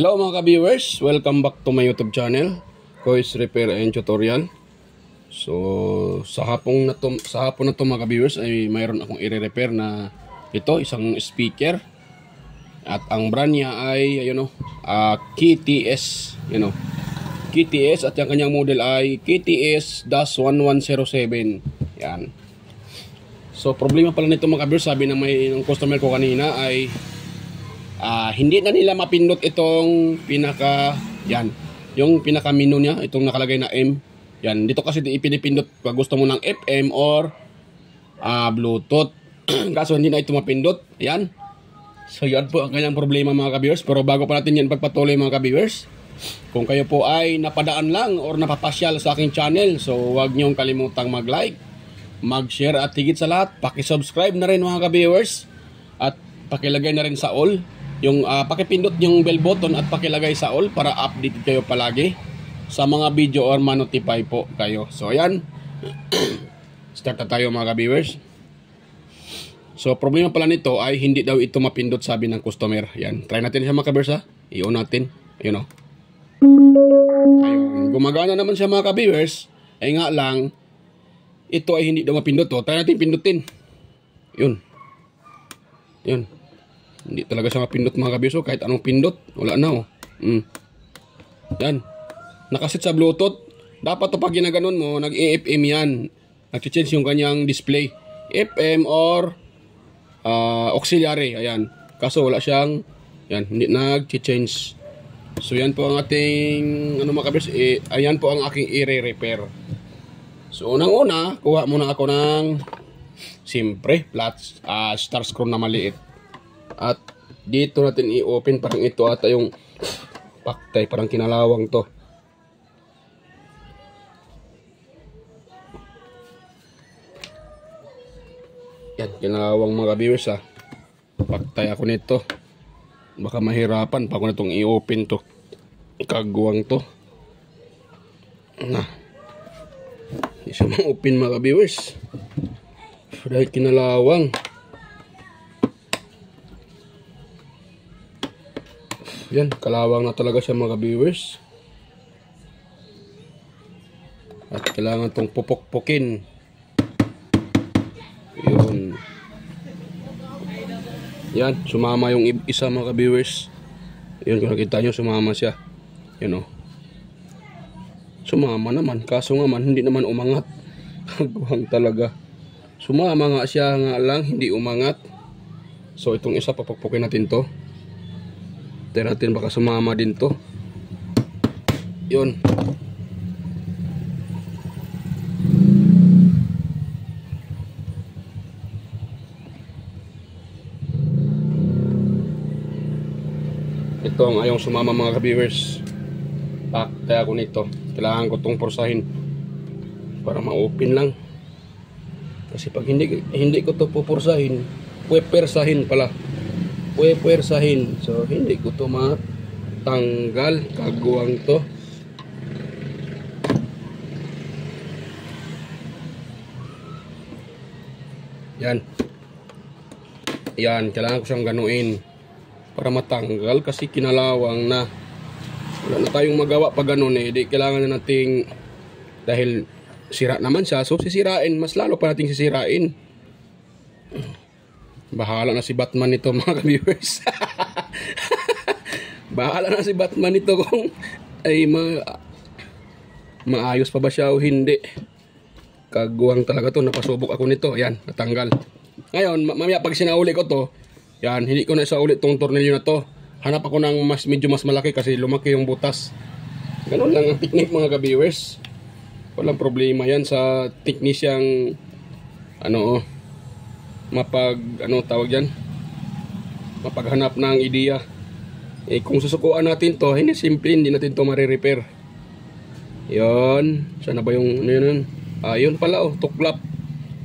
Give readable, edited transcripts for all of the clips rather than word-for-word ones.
Hello mga ka-viewers, welcome back to my YouTube channel, Kois Repair and Tutorial. So sa hapon na to mga ka-viewers ay mayroon akong i-repair na ito, isang speaker. At ang brand niya ay KTS, KTS, at yung kanyang model ay KTS-1107. Yan. So problema pala nito mga ka-viewers, sabi ng customer ko kanina ay hindi na nila mapindot itong yung pinaka menu niya, itong nakalagay na M. Yan, dito kasi ipinipindot pag gusto mo ng FM or Bluetooth. Kaso hindi na ito mapindot. Yan. So yan po ang kanyang problema mga ka-viewers. Pero bago pa natin yan pagpatuloy mga ka-viewers, kung kayo po ay napadaan lang or napapasyal sa aking channel, so huwag niyong kalimutang mag-like, mag-share, at higit sa lahat, paki-subscribe na rin mga ka-viewers. At pakilagay na rin sa all yung pakipindot yung bell button at pakilagay sa all para update kayo palagi sa mga video or ma-notify po kayo. So ayan, start na tayo mga ka-viewers. So problema pala nito ay hindi daw ito mapindot, sabi ng customer. Yan, try natin siya mga ka-viewers ha. I-on natin. Ayun o. Ayun, gumagana naman siya mga ka-viewers. Ay nga lang, ito ay hindi daw mapindot o. Try natin pindutin. Yun. Yun. Hindi talaga siya mapindot mga ka-viewers. Kahit anong pindot, wala na o. Yan. Nakasit sa Bluetooth. Dapat to pag ginaganon mo, nag-FM yan. Nag-change yung kanyang display. FM or auxiliary. Ayan. Kaso wala siyang, yan, hindi nag-change. So yan po ang ating, mga ka-viewers, ayan po ang aking i-repair. So unang-una, kuha muna ako ng, siyempre, flat star screw na maliit. At dito natin i-open, parang ito ata yung paktay, parang kinalawang to. Yan, kinalawang mga viewers ha. Paktay ako nito. Baka mahirapan pa ako na itong i-open to. Kagwang to. Hindi siya ma-open mga viewers. Dahil kinalawang. Yan, kalawang na talaga siya mga viewers. At kailangan itong pupok-pukin. Yun. Yan, sumama yung isa mga viewers. Yun, kung nakita nyo, sumama siya. Yun o. Sumama naman, kaso nga man, hindi naman umangat. Kagwang talaga. Sumama nga siya nga lang, hindi umangat. So itong isa, papukpukin natin to. Tignan natin baka sumama din to. Yun. Ito ang ayong sumama mga ka-viewers. Kaya ako nito. Kailangan ko itong porsahin para ma-open lang. Kasi pag hindi ko ito pupursahin, puwersahin pala. Puwersahin. So hindi ko ito matanggal. Kagawang to. Yan. Yan. Kailangan ko siyang ganuin para matanggal kasi kinalawang na. Wala na tayong magawa pag ganun eh. Di kailangan na nating, dahil sira naman siya, so sisirain. Mas lalo pa nating sisirain. Bahala na si Batman nito mga ka-viewers. Bahala na si Batman nito kung ay maayos pa ba siya o hindi. Kagawang talaga to. Napasubok ako nito. Ayan, natanggal. Ngayon, mamaya pag sinauli ko to, yan, hindi ko na isa ulit tong tornilyo na to. Hanap ako ng medyo mas malaki kasi lumaki yung butas. Ganun lang ang technique mga ka-viewers. Walang problema yan sa technician mapaghanap ng ideya. Kung susukuan natin to, hindi simple, hindi natin to marirepair. Yun, sana ba yung yun? Yun pala tuklap.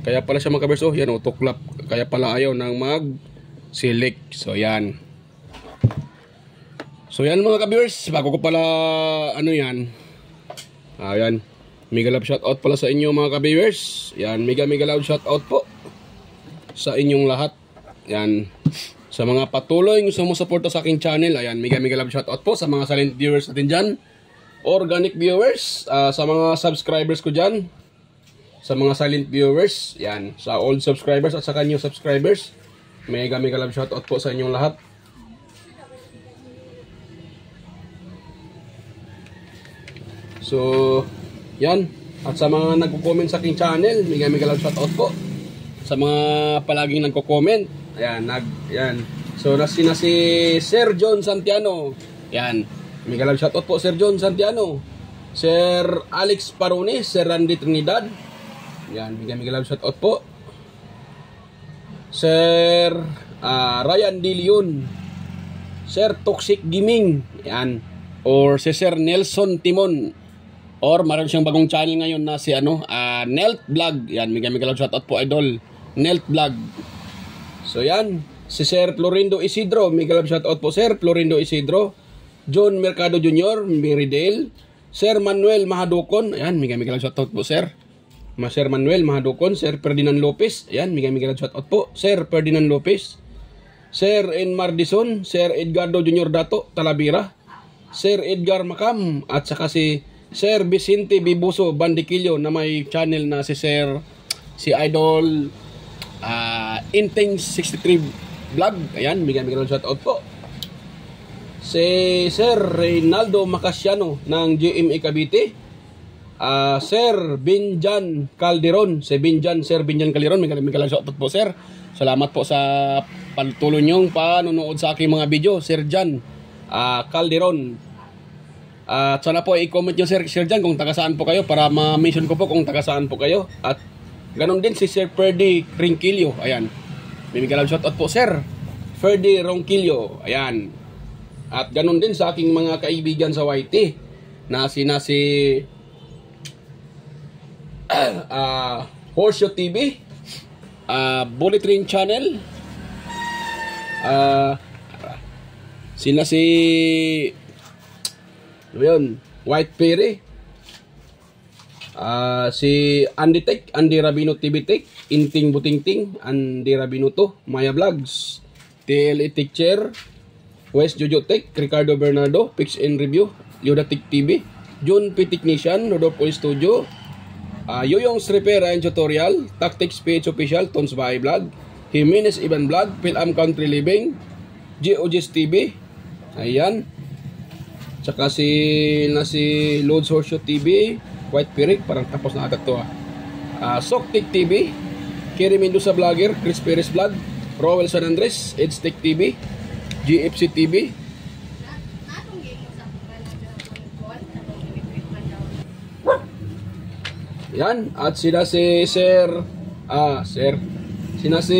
Kaya pala siya mga ka-viewers, yan tuklap. Kaya pala ayaw ng mag-select. So yan. So yan mga ka-viewers, bago ko pala yan. Yan. Mega love shoutout pala sa inyo mga ka-viewers. Yan, mega love shoutout po sa inyong lahat. Yan. Sa mga patuloy yung sumusuporta sa aking channel, ayan, mega love shoutout po sa mga silent viewers natin dyan, organic viewers, sa mga subscribers ko dyan, sa mga silent viewers, yan, sa old subscribers at sa new subscribers, mega love shoutout po sa inyong lahat. So, yan, at sa mga nagko-comment sa aking channel, mega love shoutout po sa mga palaging nagko-comment. Ayan, yan. So, si Sir John Santiano. Yan. Mega love shoutout po, Sir John Santiano. Sir Alex Parone, Sir Randy Trinidad. Yan, mega love shoutout po. Sir Ryan De Leon. Sir Toxic Gaming. Yan. Or si Sir Nelson Timon. Or meron siyang bagong channel ngayon na si Nelt Vlog. Yan, mega love shoutout po, idol. Nelt Vlog. So yan, si Sir Florindo Isidro, mega love shoutout po Sir Florindo Isidro. John Mercado Jr., Meridale. Sir Manuel Mahadukon, ayan, mega love shoutout po Sir. Sir Manuel Mahadukon. Sir Ferdinand Lopez, ayan, mega love shoutout po Sir Ferdinand Lopez. Sir N. Mardison, Sir Edgardo Jr. Dato, Talavera. Sir Edgar Macam, at saka si Sir Vicente Bibuso Bandiquillo na may channel na si Idol Inteng 63 Vlog. Ayan, mega love shoutout po. Si Sir Reynaldo Macasiano ng GMA Cavite. Sir Binjan Calderon. Sir Binjan Calderon, mega love shoutout po Sir. Salamat po sa patuloy niyong panonood sa aking mga video, Sir Jan Calderon. At sana po i-comment nyo Sir Jan kung taga saan po kayo para ma-mention ko po kung taga saan po kayo. At ganon din si Sir Ferdy Ringquillo. Ayan. Mega love shoutout po Sir Ferdy Ringquillo. Ayan. At ganon din sa aking mga kaibigan sa YT na si Horseshoe TV, Bullet Train Channel, sila si White Perry, si Andy Tech, Andy Rabino TV Tech, Inting Butingting, Andy Rabino to, Maya Vlogs, TLE Teacher, West Jojo Tech, Ricardo Bernardo, Pix and Review, Yoda Tech TV, June P Technician, Rodolfo Studio, Yoyong's Repair and Tutorial, Tactics PH Official, Tons Bahay Vlog, Jimenez Iban Vlog, Philam Country Living, GOG's TV, ayan. Tsaka si Loads Horseshoe TV, White Pirik, parang tapos na agad to Soktik TV, Kerry Mendoza Vlogger, Chris Perez Vlog, Rowell San Andres, Edstech TV, GFC TV. Yan, at sila si sina si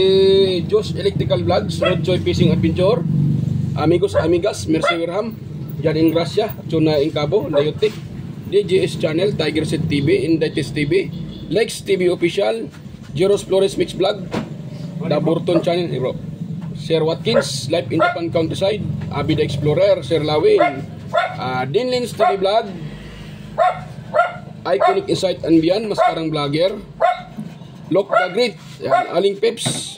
Josh Electrical Vlogs, Road Joy Fishing Adventure, Amigos Amigas, Mercy Wirham, Jan Ingracia, Chuna Incabo, Leotic, DJS Channel, Tiger Set TV, Indites TV, Lex TV Official, Jeros Flores Mix Vlog, The Burton Channel, bro. Sir Watkins, Life in Japan Countryside, Abida Explorer, Sir Lawin, Dinlins TV Vlog, Iconic Insight and Beyond, Maskarang Vlogger, Lock the Great, Aling Peps,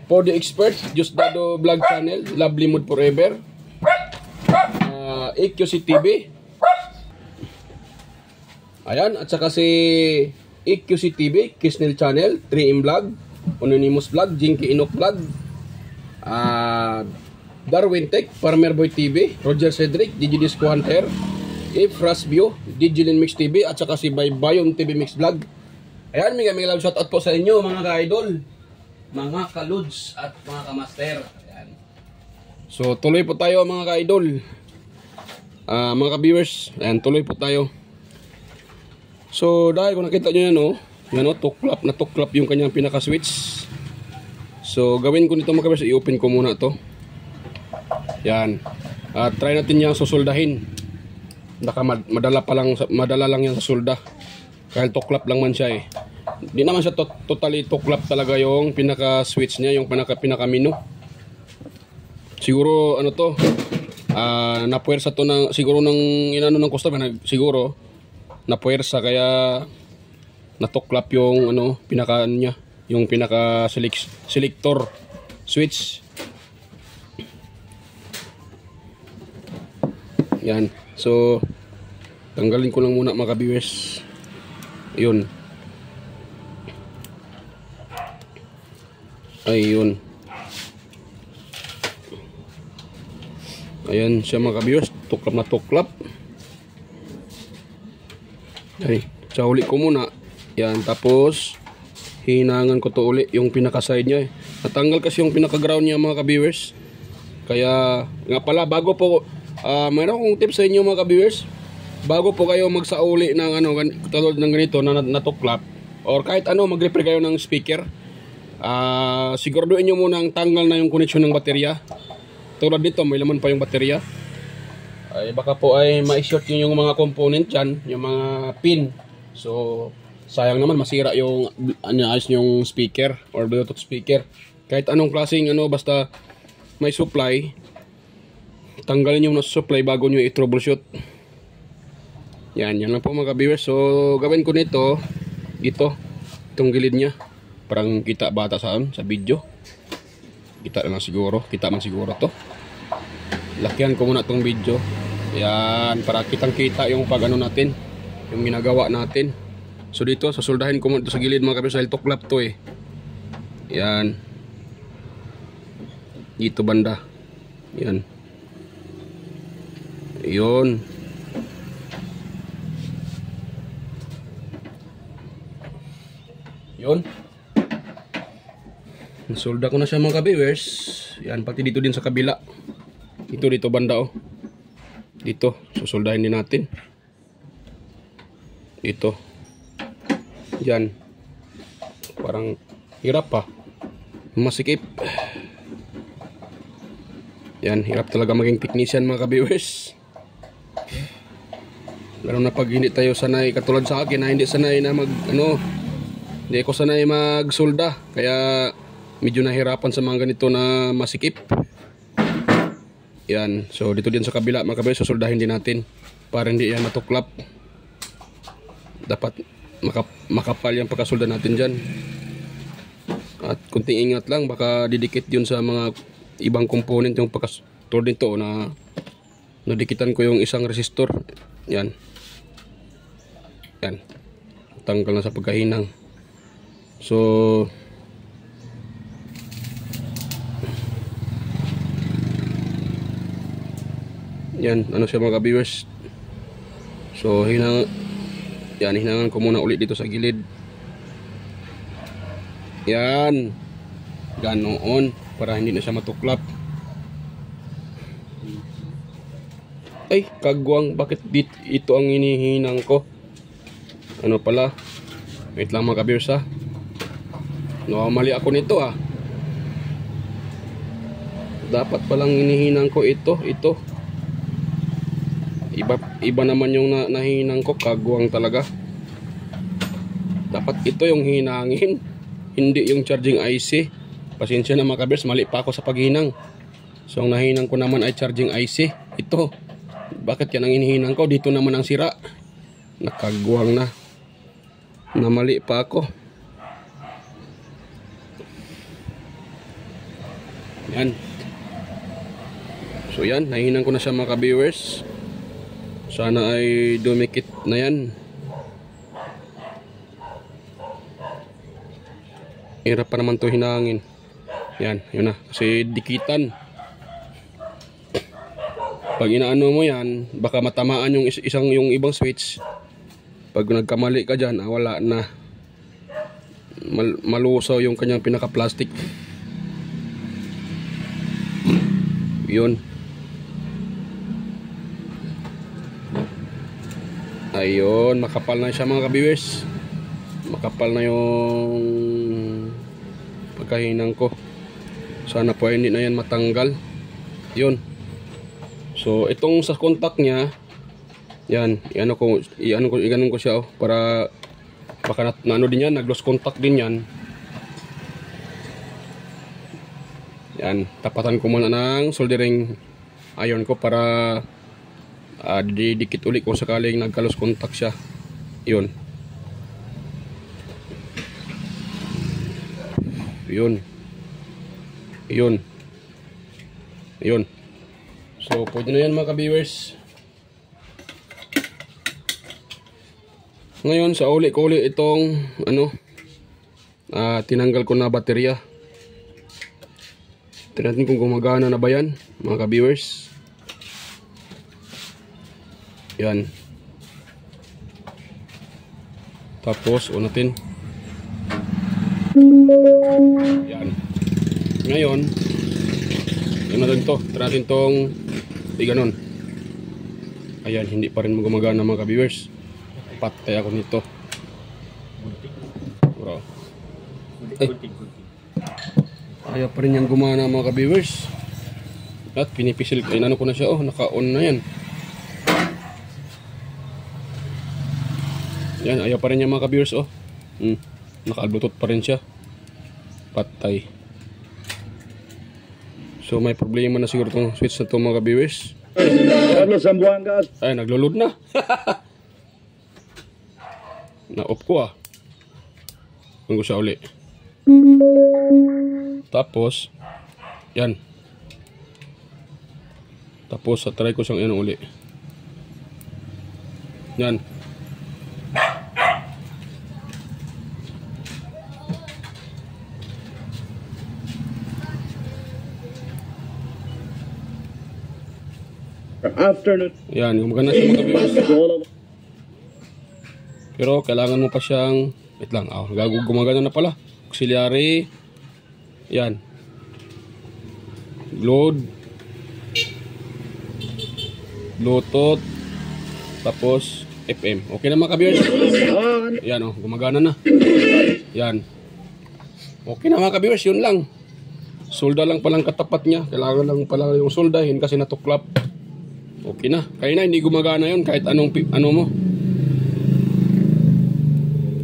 For the Expert, Just Dado Vlog Channel, Lovely Mood Forever, EQC TV, ayan, at saka si EQC TV, Kisnel Channel, 3M Vlog, Anonymous Vlog, Jinky Inok Vlog, Darwin Tech, Farmer Boy TV, Roger Cedric, DigiDisco Hunter, Ifras View, Digilin Mix TV, at saka si Baybayon TV Mix Vlog. Ayan, mega love shoutout po sa inyo mga ka-idol, mga ka-lods at mga ka-master. Ayan. So tuloy po tayo mga ka-idol, mga ka-viewers. Ayan, tuloy po tayo. So dahil kung nakita nyo yan tuklap na tuklap yung kanyang pinaka-switch. So gawin ko nito mga ka-viewers, i-open ko muna to. Yan. Try natin yung susuldahin. Madala lang yan sa sulda. Kahit tuklap lang man siya Hindi naman siya totally tuklap talaga yung pinaka-switch niya, yung pinaka-mino. Siguro napuwersa to ng siguro ng inano ng customer, siguro napuwersa kaya natuklap yung pinaka niya, yung pinaka selector switch. Yan. So, tanggalin ko lang muna mga ka-viewers. Yun. Ayun. Ayan siya mga ka-viewers. Tuklap na tuklap. Ay, sa huli ko muna. Yan, tapos hinangan ko to uli yung pinaka-side niya. Natanggal kasi yung pinaka-ground niya mga ka-viewers. Kaya, nga pala, bago po, mayroon akong tips sa inyo mga ka-viewers. Bago po kayo magsauli ng tulad ng ganito na natuklap, or kahit mag-repair kayo ng speaker, siguraduhin nyo munang tanggal na yung connection ng baterya. Tulad dito, may laman pa yung baterya. Ay baka po ay ma-short yung mga component dyan, yung mga pin. So sayang naman masira yung ayos yung speaker or Bluetooth speaker. Kahit anong klaseng basta may supply, tanggalin yung nasa supply bago nyo i-troubleshoot. Yan lang po mga ka-viewers. So gawin ko nito, itong gilid nya, parang kita bata sa video. Kita man siguro to. Lakihan ko muna tong video. Yan, para kitang-kita yung natin, yung ginagawa natin. So dito, susuldahin ko muna sa gilid mga ka-viewers dahil tuklap to eh. Yan. Dito banda. Yan. Yun. Yun. Solda ko na siya mga ka-viewers. Yan, pati dito din sa kabila. Dito banda oh. Dito, susoldahin din natin. Dito. Yan. Parang hirap pa. Masikip. Yan, hirap talaga maging technician mga ka-viewers. Lalo na pag hindi tayo sanay, katulad sa akin na hindi sanay na hindi ako sanay magsolda. Kaya medyo nahirapan sa mga ganito na masikip. Yan, so dito din sa kabila mga ka-viewers, susoldahin din natin para hindi yan matuklap. Dapat makapal yung pagkasolda natin dyan. At kunting ingat lang, baka didikit yun sa mga ibang component yung pagkasolda nito na nadikitan ko yung isang resistor. Yan. Yan. Tanggal na sa pagkahinang. So yan, siya mga ka-viewers. So hinangan ko muna ulit dito sa gilid. Yan. Ganoon para hindi na siya matuklap. Ay, kagwang, bakit ito ang hinihinang ko? Pala? Wait lang mga ka-viewers ha. Mali ako nito ah. Dapat palang hinihinang ko ito. Iba naman yung nahinang ko, kagwang talaga. Dapat ito yung hinangin, hindi yung charging IC. Pasensya na mga ka-viewers, mali pa ako sa paghinang. So ang nahinang ko naman ay charging IC. Ito, bakit yan ang hinihinang ko? Dito naman ang sira. Nakagwang na. Namali pa ako. Yan. So yan, nahinang ko na siya mga ka-viewers. Sana ay dumikit na yan. Hirap pa naman to hinangin. Yan, yun na. Kasi dikitan. Pag inaano mo yan, baka matamaan yung yung ibang switch. Pag nagkamali ka dyan, wala na. Malusaw yung kanyang pinaka-plastic. Yun. Ayun, makapal na siya mga ka-viewers. Makapal na yung pagkahinang ko. Sana po hindi na yan matanggal. Yun. So itong sa contact niya, yan, iganon ko siya para baka na din yan, nag-lost contact din yan. Yan, tapatan ko muna ng soldering iron ko para didikit ulit kung sakaling nagka-lost contact siya. Yun. Yun. So pwede na yan mga ka-viewers. Ngayon sa uli ko uli itong tinanggal ko na baterya. Tingnan natin kung gumagana na ba yan, mga ka-viewers. Yan. Tapos unatin. Yan. Ngayon yun natin to. Tingnan natin tong ganon. Ayan, hindi pa rin gumagana, mga ka-viewers. Patay ako nito. Bro. Ayaw pa rin yung gumana, mga ka-viewers. At pinipisil ko. Inano ko na siya. Oh, naka-on na yan. Yan, ayaw pa rin yung mga ka-viewers. Oh. Naka-bluetooth pa rin siya. Patay. So may problema na siguro itong switch na ito, mga ka-viewers. Ay, naglo-load na. Na-off ko Tunggu siya uli. Tapos yan. Tapos try ko siyang uli. Yan. Afternoon. Yan, gumagana siya, mga viewers. Pero kailangan mo pa siyang wait lang, gumagana na pala. Auxiliary. Yan. Load. Bluetooth. Tapos FM. Okay na, mga ka-viewers. Yan, gumagana na. Yan. Okay na, mga ka-viewers, yun lang. Solda lang palang katapat niya. Kailangan lang pala yung soldahin kasi natuklap. Okay na. Kaya na, hindi gumagana yun kahit ano mo.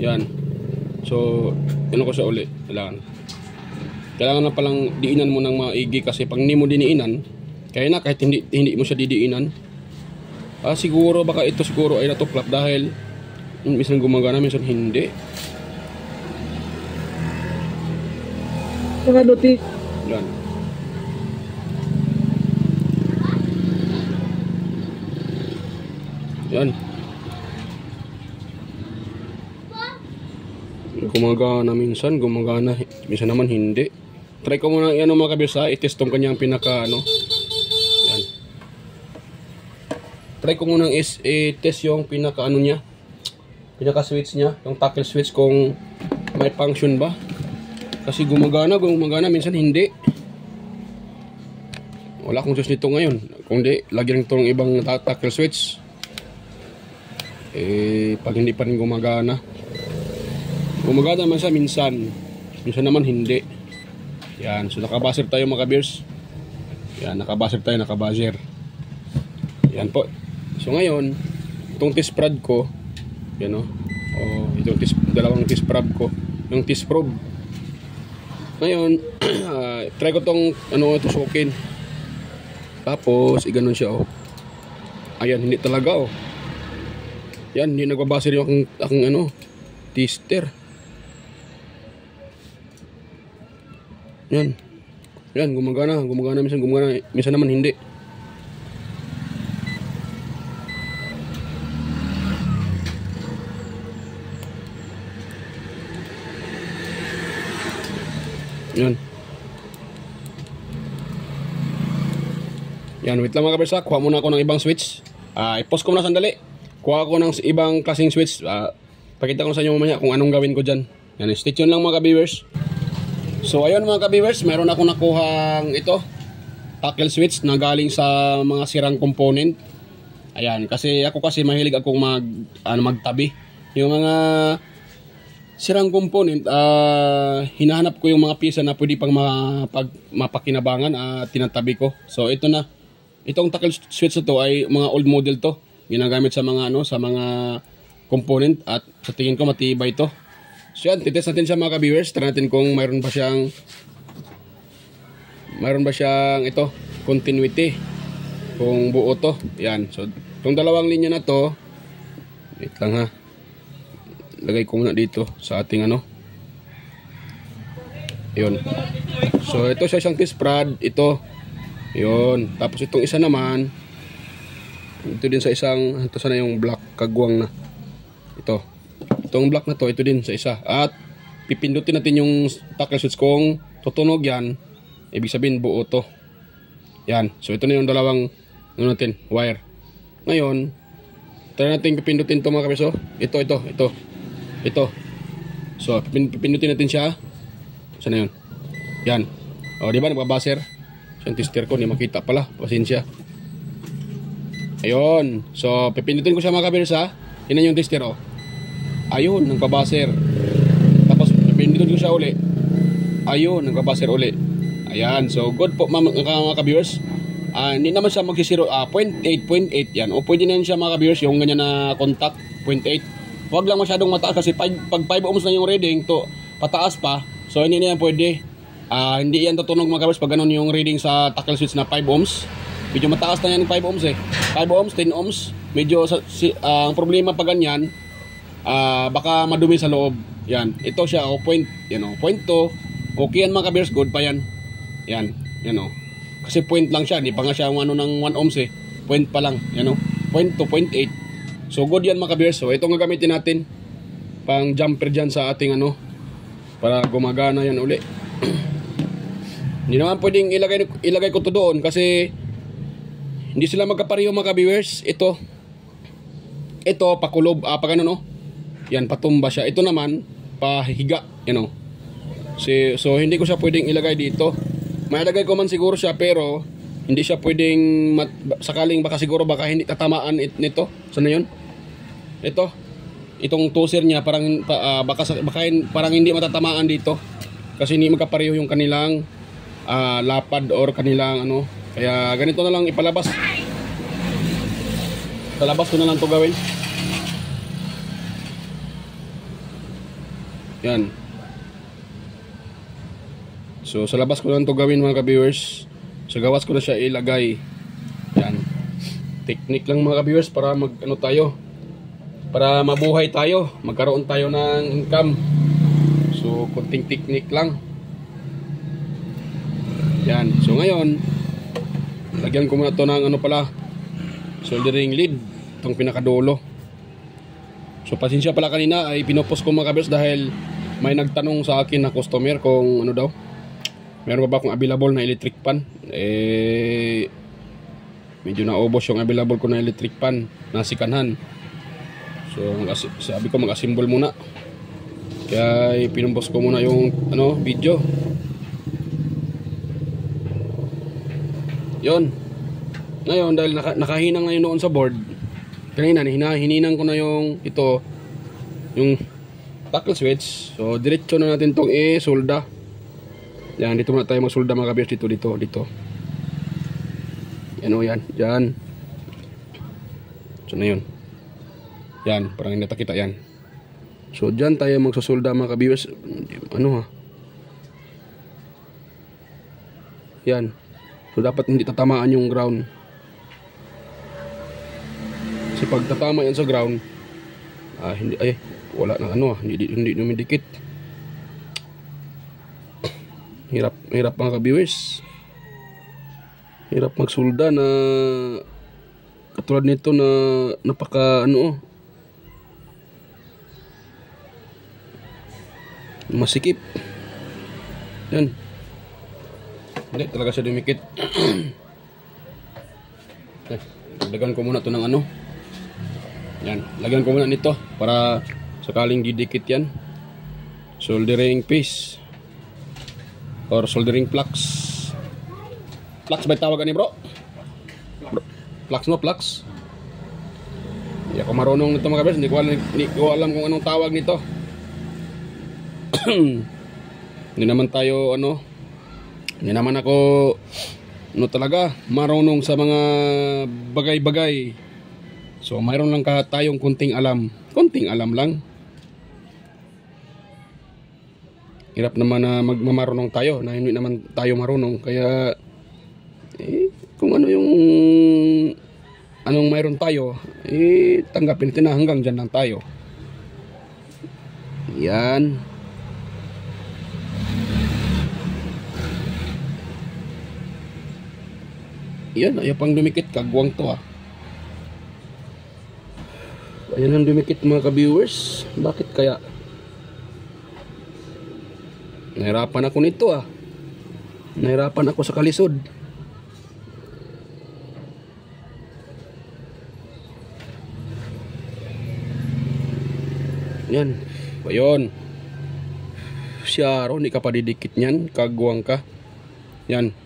Yan. So, ko siya uli. Kailangan na palang diinan mo ng maigi kasi pag hindi mo diniinan, kaya na kahit hindi mo siya didiinan. Siguro baka ito siguro ay natuklap dahil minsan gumagana, minsan hindi. Yan. Yan. Gumagana minsan, gumagana minsan naman hindi. Try ko muna mga kabisa, i-test tong kanyang pinaka Yan. Try ko muna i-test yung pinaka niya. Pinaka switch niya, yung toggle switch kung may function ba. Kasi gumagana minsan hindi. Wala akong choice nito ngayon. Kung di, lagyan itong ibang toggle switch. Pag hindi pa rin gumagana man siya minsan naman hindi. Yan, so nakabaser tayo, mga ka-viewers. Yan, nakabaser. Yan po. So ngayon itong test prod ko, yan itong dalawang test prod ko, yung test probe. Ngayon try ko tong tusukin. Tapos iganon siya Ayan, hindi talaga Yan, hindi nagbabaser yung aking tester. Yan. Yan, gumagana minsan naman hindi. Yan. Yan, wait lang, mga kabersa. Kuha muna ako ng ibang switch. I-pause ko muna sandali. Kuha ko ng ibang klaseng switch. Pakita ko sa inyo mamaya kung anong gawin ko dyan. Yan, stay tuned lang, mga ka-viewers. So ayun, mga ka-viewers, mayroon ako nakuhang toggle switch na galing sa mga sirang component. Ayan, kasi mahilig akong magtabi. Yung mga sirang component, hinahanap ko yung mga piyesa na pwede pang mapakinabangan at tinatabi ko. So ito na. Itong toggle switch na to ay mga old model to. Ginagamit sa mga sa mga component at sa tingin ko matibay ito. So yan, titest natin siya, mga ka-viewers. Tara natin kung mayroon ba siyang continuity, kung buo to. Yan, so itong dalawang linya na to, wait lang ha, lagay ko muna dito sa ating yun. So ito siya, siyang test prod, ito yun. Tapos itong isa naman ito din sa isang, ito sana yung black kagwang na ito. Itong black na to, ito din sa isa. At pipindutin natin yung tackle switch. Kung tutunog yan, ibig sabihin buo to. Yan. So ito na yung dalawang ano natin, wire. Ngayon, try natin pipindutin to mga kabeso. Ito. So pipindutin natin siya. Saan na yun? Yan. O diba nagbabaser? So yung tester ko, hindi makita pala. Pasensya. Ayun. So pipindutin ko siya mga kabeso. Yan yung tester o. Ayun, nagbabaser. Tapos pipindutin ko siya uli. Ayun, nagbabaser uli. Ayan, so good po mga ka-viewers. Hindi naman siya mag-0, 0.8 yan. O pwede na yun siya mga ka-viewers, yung ganyan na contact, 0.8. Huwag lang masyadong mataas kasi pag 5 ohms na yung reading, to pataas pa. So hindi na yan pwede. Hindi yan tutunog mga ka-viewers pag ganun yung reading sa tackle switch na 5 ohms. Medyo mataas na yan 5 ohms eh. 5 ohms, 10 ohms. Medyo ang problema pag ganyan, baka madumi sa loob. Yan, ito siya, point 2. Okay yan mga ka-viewers, good pa yan. Yan o. Kasi point lang siya, hindi pa nga siya ng 1 ohms eh. Point pa lang, yan o. Point 2.8. So good yan mga ka-viewers. So ito nga gamitin natin pang jumper dyan sa ating para gumagana yan uli. Hindi naman pwedeng ilagay ko to doon kasi hindi sila magkapareho mga ka-viewers. Ito pakulob, pag ano no. Yan, patumba siya. Ito naman pahiga, yan o. So hindi ko siya pwedeng ilagay dito. Mailagay ko man siguro siya pero hindi siya pwedeng sakaling baka hindi tatamaan nito. Saan na yun? Itong toser niya parang parang hindi matatamaan dito kasi hindi magkapareho yung kanilang lapad or kanilang kaya ganito na lang ipalabas. Palabas ko na lang to gawin. Yan. So sa labas ko lang to gawin mga ka-viewers. Sa gawas ko na siya ilagay. Yan. Technique lang mga ka-viewers para para mabuhay tayo, magkaroon tayo ng income. So konting technique lang. Yan. So ngayon, lagyan ko muna to ng soldering lead, itong pinakadulo. So pasensya pala kanina ay pinopost ko mga ka-viewers dahil may nagtanong sa akin na customer kung daw. Meron ba akong available na electric pan? Medyo naubos yung available ko na electric pan na sikanhan. So sabi ko mag-assemble muna. Kaya pinumpos ko muna yung video. Yon. Ngayon dahil nakahinang na yun noon sa board. Kanina hininang ko na yung yung tackle switch. So diretso na natin tong solda. Yan, dito muna tayo magsulda mga ka-viewers. Dito. Yan o, yan. Yan. So na yun. Yan, parang hindi kita yan. So dyan tayo magsusulda mga ka-viewers. Yan. So dapat hindi tatamaan yung ground. Kasi pag tatama yan sa ground, wala na hindi dumidikit. Hirap mga ka-viewers. Hirap magsulda na katulad nito na napaka masikip. Yan. Hindi talaga siya dumikit. Lagyan ko muna to ng Yan, lagyan ko muna nito para sakaling didikit yan. Soldering piece or soldering flux. Flux ba tawag ni bro? Flux no, flux. Hindi ako marunong nito mga kabers. Hindi ko alam kung anong tawag nito. Hindi naman tayo hindi naman ako talaga marunong sa mga bagay-bagay. So mayroon lang tayong kunting alam lang. Hirap naman na magmamarunong tayo na hindi naman tayo marunong. Kaya kung anong mayroon tayo, tanggapin natin na hanggang dyan lang tayo. Yan. Yan, ayaw pang dumikit, kagwang to Ayan ang dumikit mga ka-viewers. Bakit kaya? Nahirapan ako nito ah. Nahirapan ako sa kalisod. Yan. Ayun. Siya ron, di ka pa didikit niyan. Kagwang ka. Yan.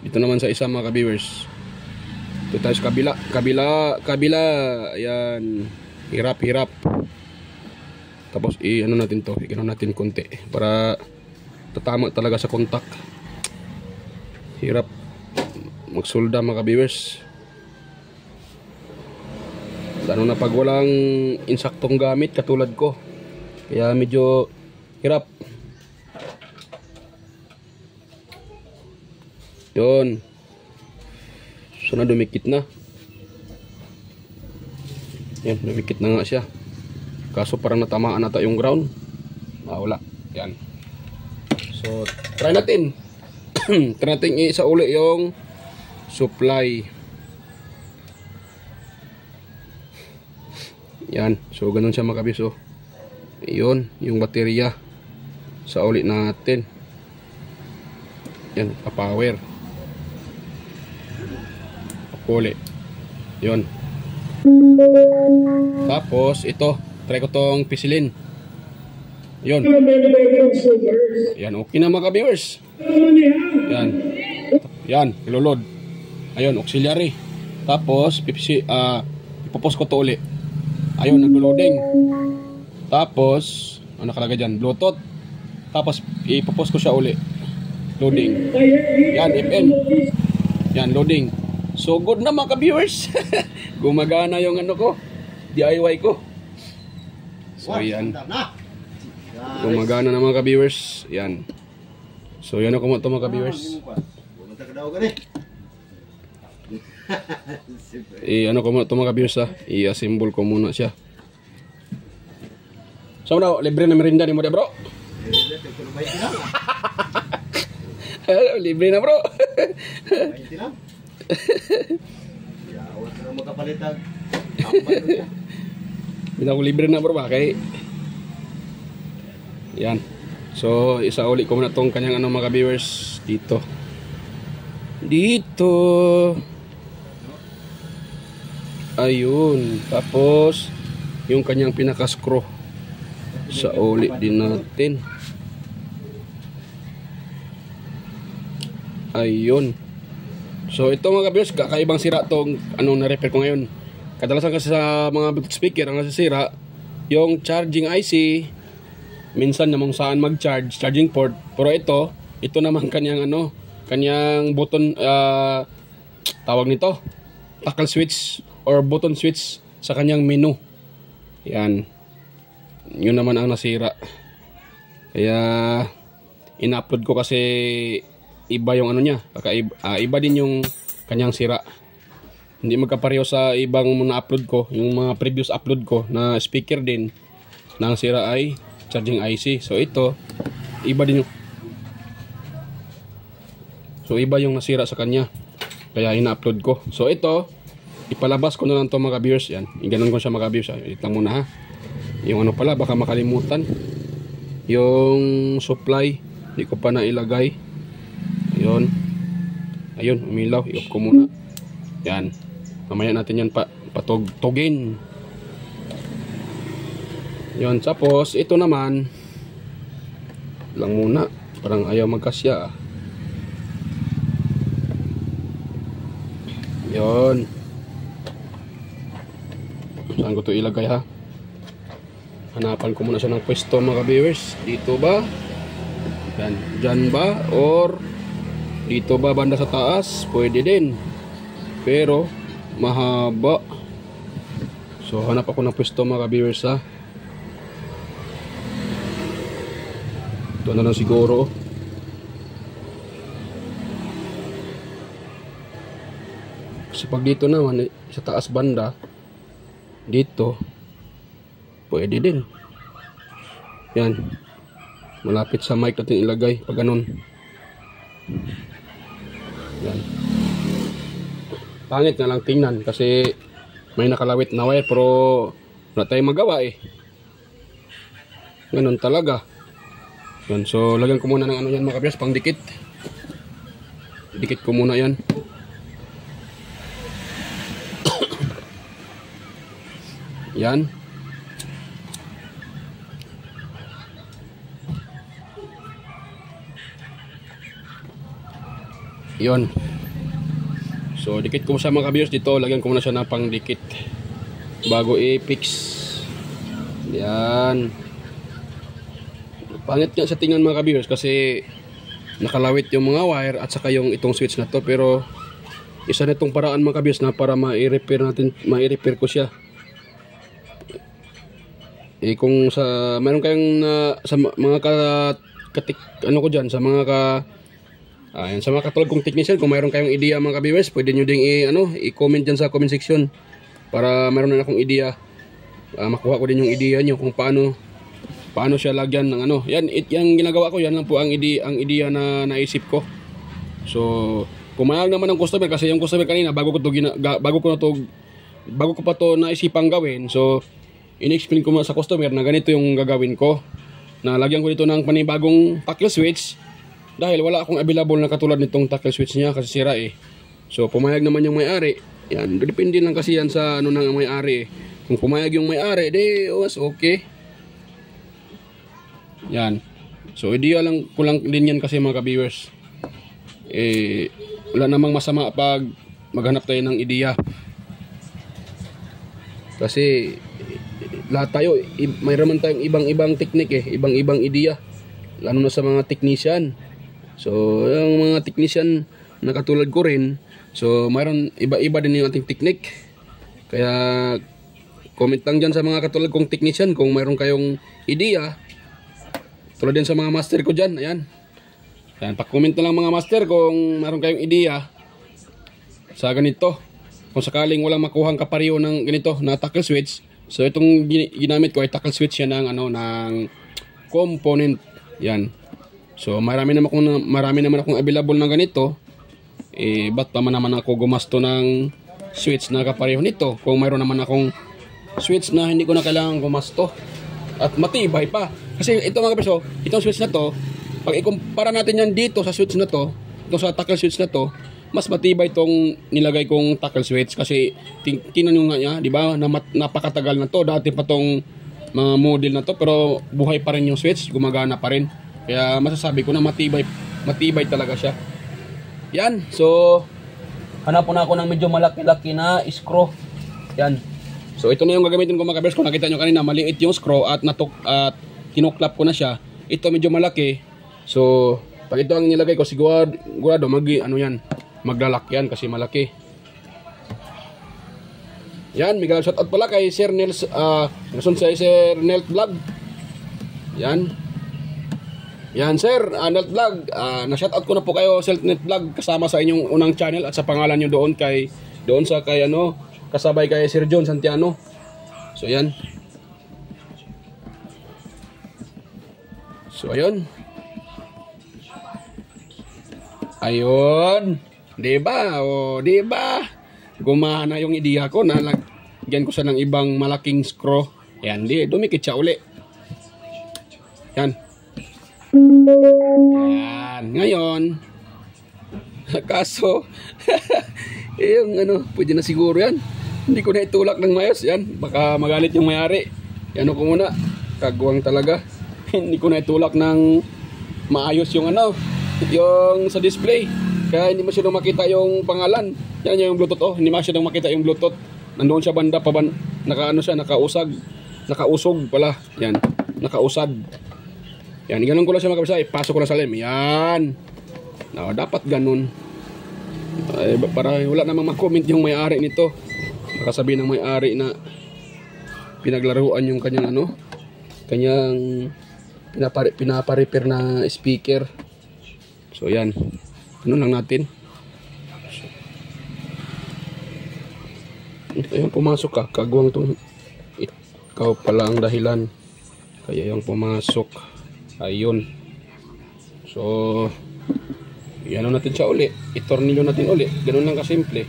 Dito naman sa isa mga ka-viewers. Ito tayo sa kabila. Kabila. Ayan. Hirap. Tapos ano natin to. Ikano natin konti. Para tatama talaga sa kontak. Hirap magsulda mga ka-viewers. Lalo na pag walang insaktong gamit katulad ko. Kaya medyo hirap. Yun. So na dumikit na. Yan, dumikit na nga siya. Kaso parang natamaan nata yung ground. Wala. Yan. So, try natin. Try natin isa uli yung supply. Yan. So, ganun siya mga kabis. Yun, yung baterya. Sa uli natin. Yan, pa-power. Uli. Yun. Tapos, ito. Try ko tong pisilin. Yun. Yan, okay na mga viewers. Yan. Yan, ilulod. Ayun, auxiliary. Tapos, ipopos ko to uli. Ayun, naglo-loading. Tapos, ano nakalagay dyan? Bluetooth. Tapos, ipopos ko siya uli. Loading. Yan, FM. Yan, loading. So, good na mga viewers. Gumagana yung ano ko. DIY ko. So, yan. Gumagana na mga ka-viewers. Yan. So, yan ako mo ito mga ka-viewers. Ano ko mo ito mga ka-viewers ha. I-assemble ko muna siya. So, na, libre na merinda ni mo de bro. Libre na bro. Yawat na magkapalitag. Bila ko libre na bro ba kay. Yan. So isa uli ko muna tong kanyang ano mga viewers dito. Ayun. Tapos yung kanyang pinaka screw sa uli din natin. Ayun. So ito mga viewers, kakaibang sira tong na-repair ko ngayon. Kadalasan kasi sa mga Bluetooth speaker ang nasisira yung charging IC, minsan namang saan mag-charge, charging port. Pero ito naman kanyang kanyang button, tawag nito, toggle switch or button switch sa kanyang menu. Yan. Yun naman ang nasira. Kaya in-upload ko kasi iba yung niya, iba din yung kanyang sira. Hindi magkapareho sa ibang na-upload ko, yung mga previous upload ko na speaker din na ang sira ay charging IC. So ito, iba din yung iba yung nasira sa kanya. Kaya ina-upload ko. So ito, ipalabas ko na lang to mga viewers. Yan, ganun ko siya mga viewers. Wait lang muna ha. Yung pala, baka makalimutan. Yung supply, hindi ko pa nailagay. Ayun, umilaw. I-off ko muna. Yan. Mamaya natin yan patugtugin. Yun. Tapos, ito naman. Lang muna. Parang ayaw magkasya. Yun. Saan ko ito ilagay ha? Hanapan ko muna siya ng pwesto mga viewers. Dito ba? Yan. Dyan ba? Or dito ba banda sa taas? Pwede din. Pero mahaba. So hanap ako ng pwesto mga viewers ha. Ito na lang siguro. Kasi pag dito naman sa taas banda, dito pwede din. Yan. Malapit sa mic natin ilagay pag ganun. Yan. Pangit na lang tingnan kasi may nakalawit na wire, pero Wala tayong magawa eh. Ganun talaga. Yan, so lagyan ko muna ng ano yan mga kabiers, pang dikit. Dikit ko muna yan. Yan. Yon. So dikit ko sa mga kabiers dito, lagyan ko muna siya ng pang dikit bago i-fix. Yan. Pangit nga sa tingnan mga kabiers kasi nakalawit yung mga wire at saka yung itong switch na to, pero isa na itong paraan mga kabiers na para ma-repair natin, ma-repair ko siya. Eh kung sa meron kayong sa mga ano ko diyan sa mga ayan, sa mga katulad kong technician, kung mayroon kayong idea mga kabiers, pwede nyo ding i-comment dyan sa comment section para mayroon na akong idea. Makuha ko din yung idea nyo kung paano siya lagyan ng ano. Yan, yung ginagawa ko, yan lang po ang idea na naisip ko. So, pumayag naman ng customer kasi yung customer kanina bago ko pa to naisipang gawin. So, in-explain ko sa customer na ganito yung gagawin ko. Na lagyan ko dito ng panibagong tackle switch dahil wala akong available na katulad nitong tackle switch niya kasi sira eh. So, pumayag naman yung may-ari. Yan, depende lang kasi yan sa ano ng may-ari eh. Kung pumayag yung may-ari, was okay. Yan. So, idea lang ko lang din yan kasi mga ka-viewers. Wala namang masama pag maghanap tayo ng idea. Kasi lahat tayo, mayroon tayong ibang-ibang teknik eh, ibang-ibang idea. Lalo na sa mga technician. So, yung mga technician na katulad ko rin, so mayroon iba-iba din yung ating teknik. Kaya comment lang dyan sa mga katulad kong technician kung mayroon kayong idea. Tulad din sa mga master ko dyan. Ayan. Ayan, pa-comment na lang mga master kung mayroon kayong idea sa ganito. Kung sakaling walang makuhang kapareho ng ganito na tackle switch. So itong ginamit ko ay tackle switch yan ng component. Yan. So marami naman akong available na ganito. Ba't pa naman ako gumasto ng switch na kapareho nito kung mayroon naman akong switch na hindi ko na kailangan gumasto at matibay pa. Kasi ito mga kapiso, itong switch na to, pag ikumpara natin yan dito sa switch na to, ito sa tackle switch na to, mas matibay itong nilagay kong tackle switch kasi tinanong nga niya, di ba, na napakatagal na to, dati pa tong mga model na to, pero buhay pa rin yung switch, gumagana pa rin. Kaya masasabi ko na matibay talaga siya. Yan, so hanap po na ako ng medyo malaki-laki na screw. Yan. So ito na yung gagamitin ko mga kabers. Kung nakita nyo kanina, maliit yung screw at kinuklap ko na siya. Ito medyo malaki. So pag ito ang nilagay ko, sigurado maglalak yan kasi malaki. Yan, mega shoutout pala kay Sir Nels, sa Sir Nels Vlog. Yan. Yan Sir, Nels Vlog. Na-shoutout ko na po kayo, Sir Nels Vlog, kasama sa inyong unang channel at sa pangalan nyo doon sa kasabay kay Sir John Santiano. So yan. So ayun. Ayun. Diba? O, diba? Gumana yung idea ko na lagyan ko siya ng ibang malaking screw. Yan, dumikit siya uli. Yan. Yan. Ngayon, kaso, yung pwede na siguro yan. Hindi ko na itulak ng mayos. Yan, baka magalit yung may-ari. Yan ko muna. Kagwang talaga. Hindi ko na itulak ng maayos yung yung sa display. Kaya hindi masyadong makita yung pangalan. Yan yung Bluetooth. Hindi masyadong makita yung Bluetooth. Nandoon siya banda pa nakausog pala. Yan, nakausad. Yan, ganun ko lang siya makapisa. Ipasok ko lang sa lem. Yan. Dapat ganun. Para wala namang makomment yung may-ari nito. Baka sabihin ng may-ari na pinaglaruan yung kanyang pinaparepair na speaker. So yan, ganun lang natin. Ayun, pumasok ka, kagwang tong ikaw pala ang dahilan kaya yung pumasok. Ayun. So yan natin siya uli, itornilyo natin uli. Ganun lang kasimple.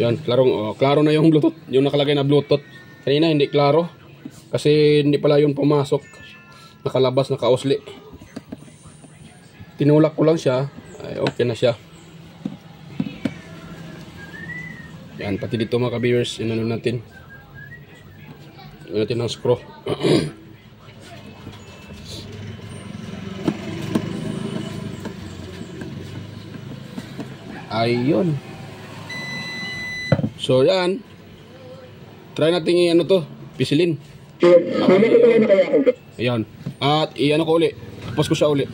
Yan, klaro na yung Bluetooth. Yung nakalagay na Bluetooth. Kanina hindi klaro. Kasi hindi pala yung pumasok. Nakalabas, nakausli. Tinulak ko lang siya. Ay, okay na siya. Yan, pati dito mga ka-viewers, inano natin. Natin ng screw. Ayun. So yan. Try natin i-ano to, pisilin. Ayan. At i-ano ko uli. Tapos ko siya uli.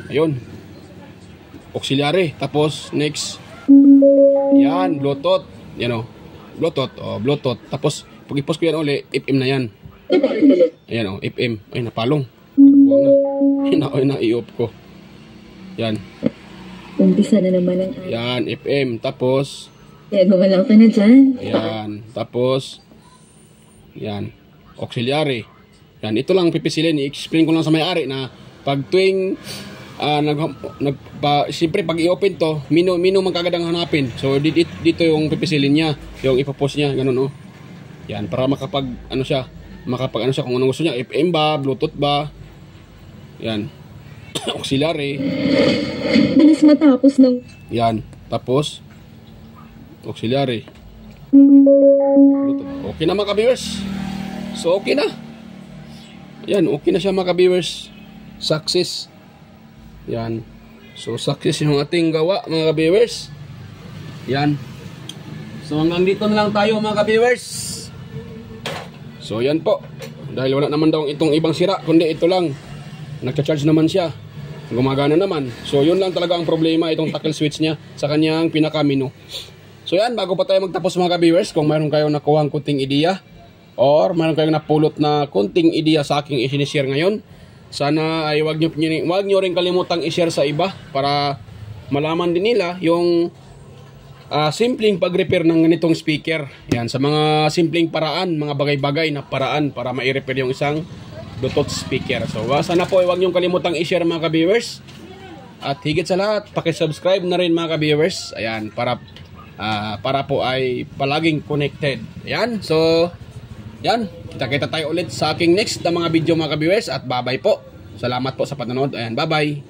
Ayun. Auxiliary. Tapos next. Yan, Bluetooth. Yan o. Bluetooth. O, Bluetooth. Tapos pag i-post ko yan uli, FM na yan. Ayan o, FM. Ay, napalong. Ay, na-i-off ko. Yan. Umpisa na naman ang yan, FM. Tapos kaya gumalaw ka na dyan. ayan. Tapos yan, auxiliary. Yan, ito lang pipisilin. I-explain ko lang sa may-ari na pag tuwing siyempre pag i-open to, mino man kagad ang hanapin. So dito yung pipisilin niya, yung ipopost niya, ganun oh. Yan, para makapag ano siya kung anong gusto niya, FM ba, Bluetooth ba. Yan. Auxiliary. Bilis matapos ng Yan. Tapos auxiliary. Bluetooth. Okay na mga ka-viewers. So okay na. Yan, okay na siya mga ka-viewers. Success. Yan. So success yung ating gawa mga ka-viewers. Yan. So hanggang dito na lang tayo mga ka-viewers. So yan po. Dahil wala naman daw itong ibang sira, kundi ito lang. Nagcha-charge naman siya. Gumagana naman. So yun lang talaga ang problema, itong tackle switch niya sa kanyang pinaka-menu. So yan, bago pa tayo magtapos mga ka-viewers, kung mayroon kayong nakuha ang kunting ideya or mayroon kayong napulot na kunting ideya sa aking i-share ngayon, sana ay wag nyo rin kalimutang i-share sa iba para malaman din nila yung simpleng pag-repair ng ganitong speaker. Yan, sa mga simpleng paraan, mga bagay-bagay na paraan para ma-repair yung isang Bluetooth speaker. So sana po huwag niyong kalimutang i-share mga ka-viewers. At higit sa lahat, paki-subscribe na rin mga ka-viewers. Ayan, para po ay palaging connected. Ayan, so yan, kita tayo ulit sa aking next na mga video mga ka-viewers. At bye-bye po. Salamat po sa panonood. Ayan, bye-bye.